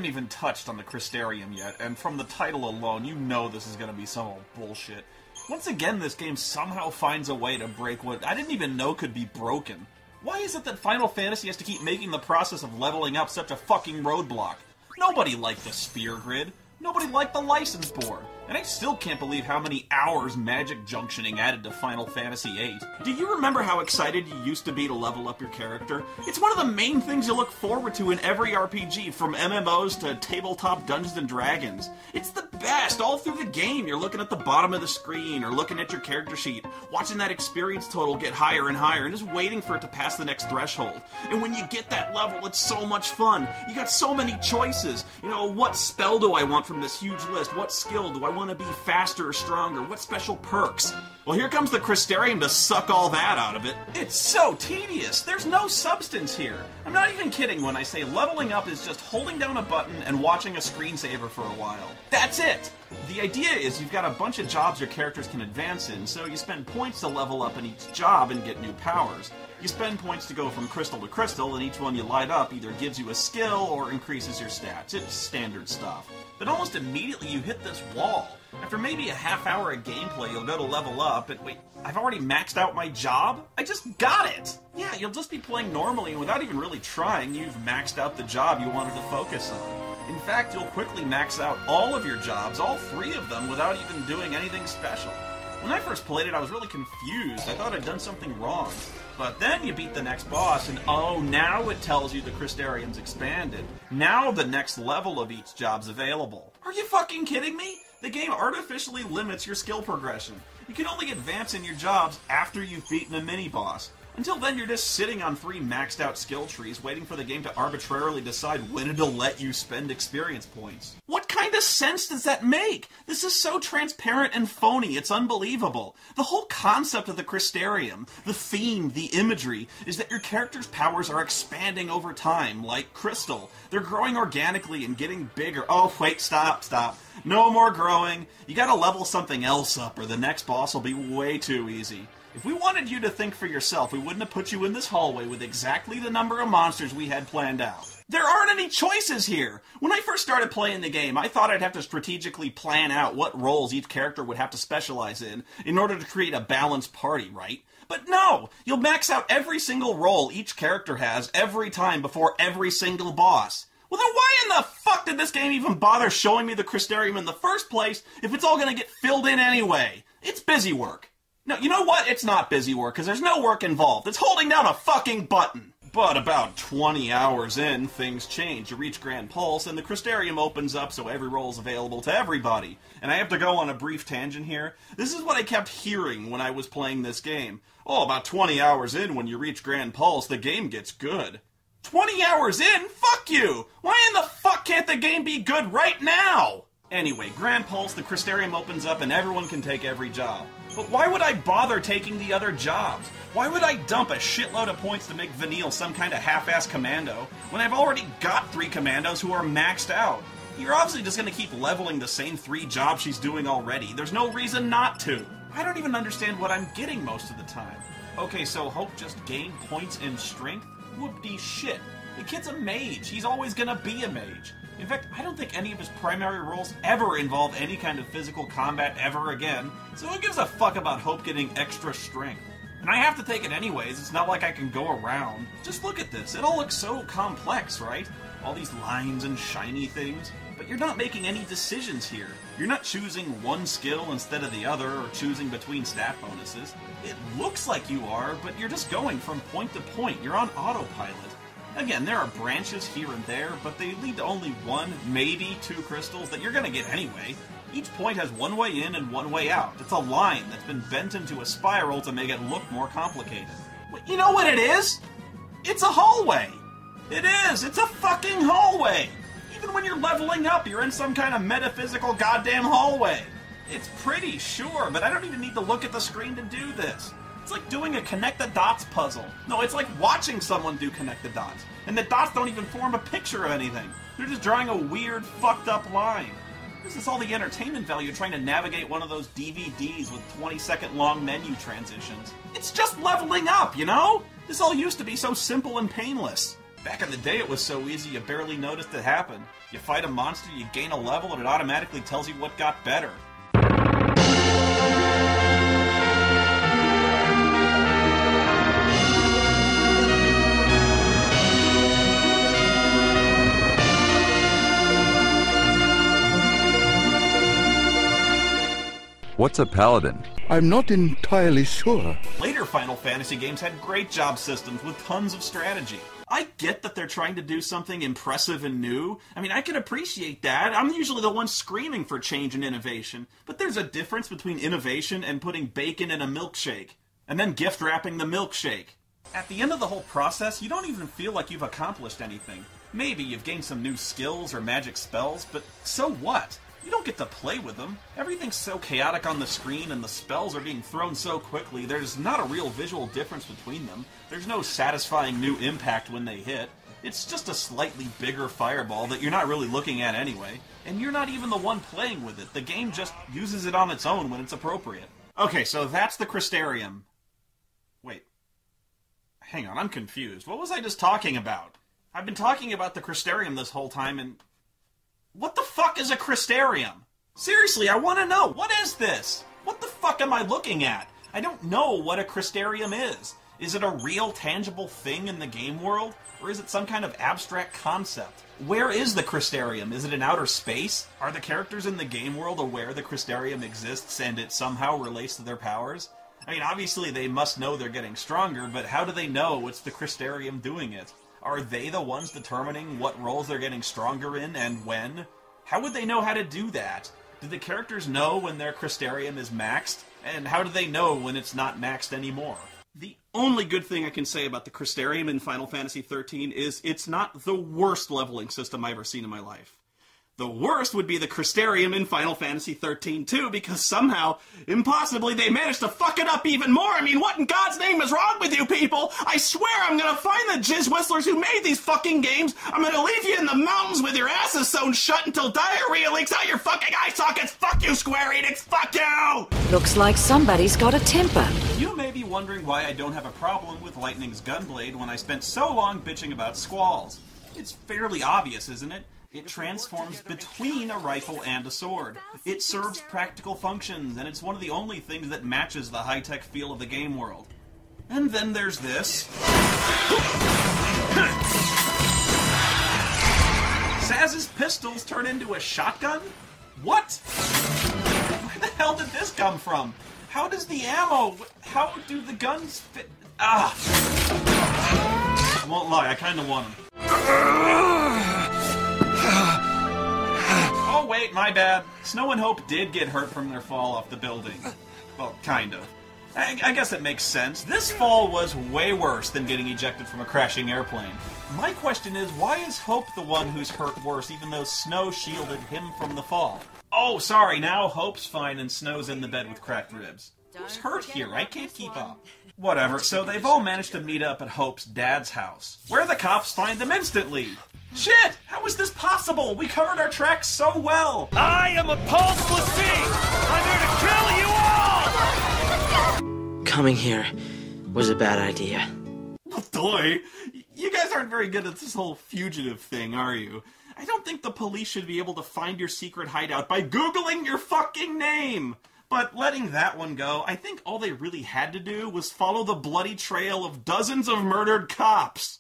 haven't even touched on the Crystarium yet, and from the title alone, you know this is going to be some old bullshit. Once again, this game somehow finds a way to break what I didn't even know could be broken. Why is it that Final Fantasy has to keep making the process of leveling up such a fucking roadblock? Nobody liked the Sphere Grid. Nobody liked the license board. And I still can't believe how many hours Magic Junctioning added to Final Fantasy VIII. Do you remember how excited you used to be to level up your character? It's one of the main things you look forward to in every RPG, from MMOs to tabletop Dungeons & Dragons. It's the best. All through the game, you're looking at the bottom of the screen or looking at your character sheet, watching that experience total get higher and higher, and just waiting for it to pass the next threshold. And when you get that level, it's so much fun. You got so many choices. You know, what spell do I want from this huge list? What skill do I want to be faster or stronger? What special perks? Well, here comes the Crystarium to suck all that out of it. It's so tedious. There's no substance here. I'm not even kidding when I say leveling up is just holding down a button and watching a screensaver for a while. That's it! The idea is you've got a bunch of jobs your characters can advance in, so you spend points to level up in each job and get new powers. You spend points to go from crystal to crystal, and each one you light up either gives you a skill or increases your stats. It's standard stuff. But almost immediately you hit this wall. After maybe a half hour of gameplay, you'll go to level up, and wait, I've already maxed out my job? I just got it! Yeah, you'll just be playing normally, and without even really trying, you've maxed out the job you wanted to focus on. In fact, you'll quickly max out all of your jobs, all 3 of them, without even doing anything special. When I first played it, I was really confused. I thought I'd done something wrong. But then you beat the next boss, and oh, now it tells you the Crystarium's expanded. Now the next level of each job's available. Are you fucking kidding me? The game artificially limits your skill progression. You can only advance in your jobs after you've beaten a mini-boss. Until then, you're just sitting on 3 maxed out skill trees, waiting for the game to arbitrarily decide when it'll let you spend experience points. What kind of sense does that make? This is so transparent and phony, it's unbelievable. The whole concept of the Crystarium, the theme, the imagery, is that your character's powers are expanding over time, like Crystal. They're growing organically and getting bigger. Oh, wait, stop. No more growing. You gotta level something else up, or the next boss will be way too easy. If we wanted you to think for yourself, we wouldn't have put you in this hallway with exactly the number of monsters we had planned out. There aren't any choices here! When I first started playing the game, I thought I'd have to strategically plan out what roles each character would have to specialize in order to create a balanced party, right? But no! You'll max out every single role each character has every time before every single boss. Well then why in the fuck did this game even bother showing me the Crystarium in the first place if it's all gonna get filled in anyway? It's busy work. No, you know what? It's not busy work, because there's no work involved. It's holding down a fucking button. But about 20 hours in, things change. You reach Grand Pulse, and the Crystarium opens up so every role is available to everybody. And I have to go on a brief tangent here. This is what I kept hearing when I was playing this game. Oh, about 20 hours in, when you reach Grand Pulse, the game gets good. 20 hours in? Fuck you! Why in the fuck can't the game be good right now? Anyway, Grand Pulse, the Crystarium opens up, and everyone can take every job. But why would I bother taking the other jobs? Why would I dump a shitload of points to make Vanille some kind of half-ass commando when I've already got 3 commandos who are maxed out? You're obviously just going to keep leveling the same 3 jobs she's doing already. There's no reason not to. I don't even understand what I'm getting most of the time. Okay, so Hope just gained points in strength? Whoop-dee shit. The kid's a mage. He's always going to be a mage. In fact, I don't think any of his primary roles ever involve any kind of physical combat ever again, so who gives a fuck about Hope getting extra strength? And I have to take it anyways, it's not like I can go around. Just look at this, it all looks so complex, right? All these lines and shiny things, but you're not making any decisions here. You're not choosing one skill instead of the other, or choosing between stat bonuses. It looks like you are, but you're just going from point to point, you're on autopilot. Again, there are branches here and there, but they lead to only 1, maybe 2 crystals that you're going to get anyway. Each point has one way in and one way out. It's a line that's been bent into a spiral to make it look more complicated. But you know what it is? It's a hallway! It is! It's a fucking hallway! Even when you're leveling up, you're in some kind of metaphysical goddamn hallway. It's pretty, sure, but I don't even need to look at the screen to do this. It's like doing a connect the dots puzzle. No, it's like watching someone do connect the dots. And the dots don't even form a picture of anything. They're just drawing a weird, fucked up line. This is all the entertainment value trying to navigate one of those DVDs with 20-second long menu transitions. It's just leveling up, you know? This all used to be so simple and painless. Back in the day, it was so easy you barely noticed it happen. You fight a monster, you gain a level, and it automatically tells you what got better. What's a paladin? I'm not entirely sure. Later Final Fantasy games had great job systems with tons of strategy. I get that they're trying to do something impressive and new. I mean, I can appreciate that. I'm usually the one screaming for change and innovation. But there's a difference between innovation and putting bacon in a milkshake. And then gift wrapping the milkshake. At the end of the whole process, you don't even feel like you've accomplished anything. Maybe you've gained some new skills or magic spells, but so what? You don't get to play with them. Everything's so chaotic on the screen and the spells are being thrown so quickly, there's not a real visual difference between them. There's no satisfying new impact when they hit. It's just a slightly bigger fireball that you're not really looking at anyway. And you're not even the one playing with it. The game just uses it on its own when it's appropriate. Okay, so that's the Crystarium. Wait. Hang on, I'm confused. What was I just talking about? I've been talking about the Crystarium this whole time and... What the fuck is a Crystarium? Seriously, I want to know. What is this? What the fuck am I looking at? I don't know what a Crystarium is. Is it a real, tangible thing in the game world? Or is it some kind of abstract concept? Where is the Crystarium? Is it in outer space? Are the characters in the game world aware the Crystarium exists and it somehow relates to their powers? I mean, obviously they must know they're getting stronger, but how do they know it's the Crystarium doing it? Are they the ones determining what roles they're getting stronger in and when? How would they know how to do that? Do the characters know when their Crystarium is maxed? And how do they know when it's not maxed anymore? The only good thing I can say about the Crystarium in Final Fantasy XIII is it's not the worst leveling system I've ever seen in my life. The worst would be the Crystarium in Final Fantasy XIII too, because somehow, impossibly, they managed to fuck it up even more. I mean, what in God's name is wrong with you people? I swear I'm gonna find the jizz whistlers who made these fucking games. I'm gonna leave you in the mountains with your asses sewn shut until diarrhea leaks out your fucking eye sockets. Fuck you, Square Enix. Fuck you! Looks like somebody's got a temper. You may be wondering why I don't have a problem with Lightning's Gunblade when I spent so long bitching about Squalls. It's fairly obvious, isn't it? It transforms between a rifle and a sword. It serves practical functions, and it's one of the only things that matches the high-tech feel of the game world. And then there's this. Saz's pistols turn into a shotgun? What? Where the hell did this come from? How does the ammo... How do the guns fit... Ah! I won't lie, I kinda want them. Oh wait, my bad. Snow and Hope did get hurt from their fall off the building. Well, kind of. I guess it makes sense. This fall was way worse than getting ejected from a crashing airplane. My question is, why is Hope the one who's hurt worse, even though Snow shielded him from the fall? Oh, sorry, now Hope's fine and Snow's in the bed with cracked ribs. Who's hurt here? I can't keep up. Whatever, so they've all managed to meet up at Hope's dad's house, where the cops find them instantly. Shit! How is this possible? We covered our tracks so well! I am a pulseless sea! I'm here to kill you all! Coming here was a bad idea. Doy, you guys aren't very good at this whole fugitive thing, are you? I don't think the police should be able to find your secret hideout by Googling your fucking name! But letting that one go, I think all they really had to do was follow the bloody trail of dozens of murdered cops.